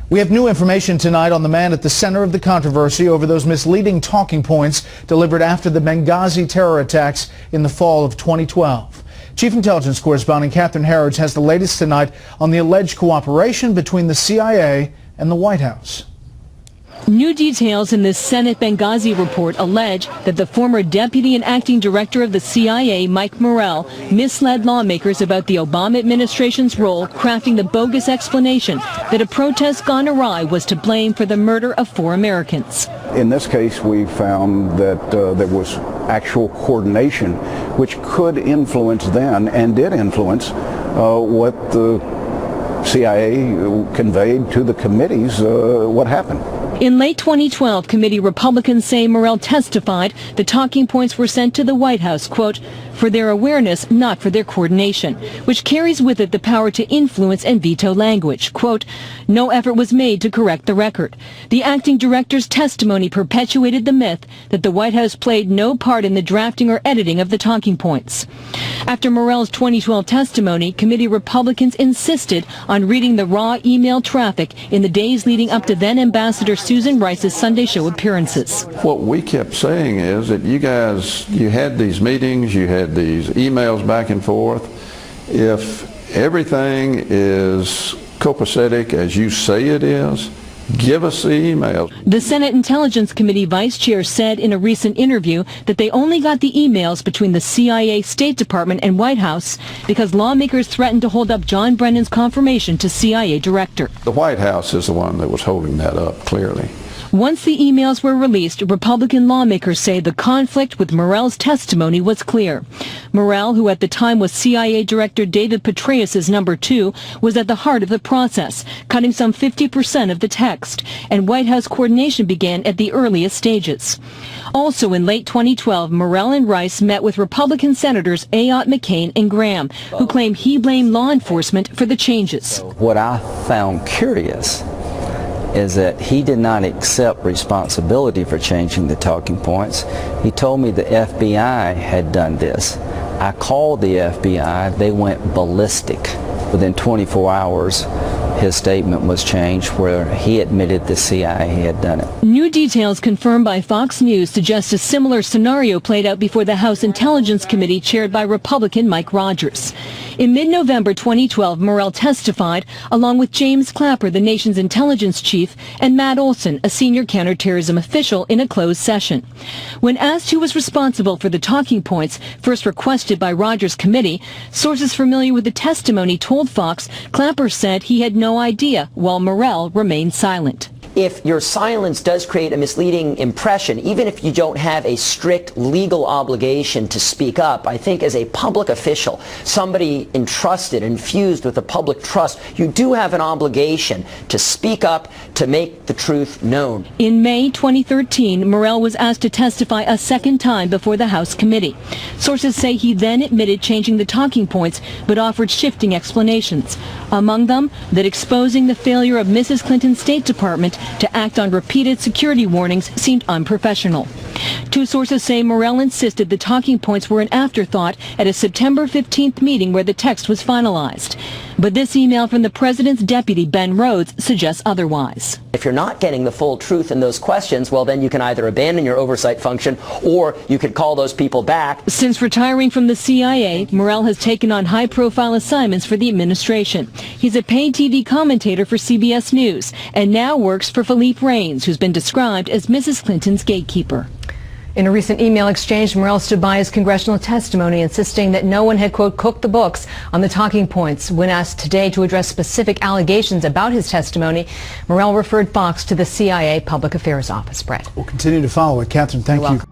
We have new information tonight on the man at the center of the controversy over those misleading talking points delivered after the Benghazi terror attacks in the fall of 2012. Chief Intelligence Correspondent Catherine Harrods has the latest tonight on the alleged cooperation between the CIA and the White House. New details in this Senate Benghazi report allege that the former deputy and acting director of the CIA, Mike Morell, misled lawmakers about the Obama administration's role crafting the bogus explanation that a protest gone awry was to blame for the murder of 4 Americans. In this case, we found that there was actual coordination which could influence then and did influence what the CIA conveyed to the committees what happened. In late 2012, committee Republicans say Morell testified the talking points were sent to the White House, quote, for their awareness, not for their coordination, which carries with it the power to influence and veto language. Quote, no effort was made to correct the record. The acting director's testimony perpetuated the myth that the White House played no part in the drafting or editing of the talking points. After Morell's 2012 testimony, committee Republicans insisted on reading the raw email traffic in the days leading up to then Ambassador Susan Rice's Sunday show appearances. What we kept saying is that you had these meetings, you had these emails back and forth. If everything is copacetic as you say it is, give us the emails. The Senate Intelligence Committee Vice Chair said in a recent interview that they only got the emails between the CIA, State Department, and White House because lawmakers threatened to hold up John Brennan's confirmation to CIA Director. The White House is the one that was holding that up, clearly. Once the emails were released, Republican lawmakers say the conflict with Morell's testimony was clear. Morell, who at the time was CIA Director David Petraeus' number 2, was at the heart of the process, cutting some 50% of the text, and White House coordination began at the earliest stages. Also in late 2012, Morell and Rice met with Republican Senators Ayotte, McCain, and Graham, who claimed he blamed law enforcement for the changes. What I found curious is that he did not accept responsibility for changing the talking points. He told me the FBI had done this. I called the FBI. They went ballistic. Within 24 hours, his statement was changed where he admitted the CIA had done it. New details confirmed by Fox News suggest a similar scenario played out before the House Intelligence Committee chaired by Republican Mike Rogers. In mid-November 2012, Morell testified along with James Clapper, the nation's intelligence chief, and Matt Olson, a senior counterterrorism official, in a closed session. When asked who was responsible for the talking points first requested by Rogers' committee, sources familiar with the testimony told Fox Clapper said he had no idea, while Morell remained silent. If your silence does create a misleading impression, even if you don't have a strict legal obligation to speak up, I think as a public official, somebody entrusted, infused with a public trust, you do have an obligation to speak up, to make the truth known. In May 2013, Morell was asked to testify a second time before the House committee. Sources say he then admitted changing the talking points, but offered shifting explanations. Among them, that exposing the failure of Mrs. Clinton's State Department to act on repeated security warnings seemed unprofessional. 2 sources say Morell insisted the talking points were an afterthought at a September 15th meeting where the text was finalized. But this email from the president's deputy, Ben Rhodes, suggests otherwise. If you're not getting the full truth in those questions, well, then you can either abandon your oversight function or you could call those people back. Since retiring from the CIA, Morell has taken on high-profile assignments for the administration. He's a paid TV commentator for CBS News and now works for Philippe Reines, who's been described as Mrs. Clinton's gatekeeper. In a recent email exchange, Morell stood by his congressional testimony, insisting that no one had, quote, cooked the books on the talking points. When asked today to address specific allegations about his testimony, Morell referred Fox to the CIA Public Affairs Office. Brett. We'll continue to follow it. Catherine, thank you.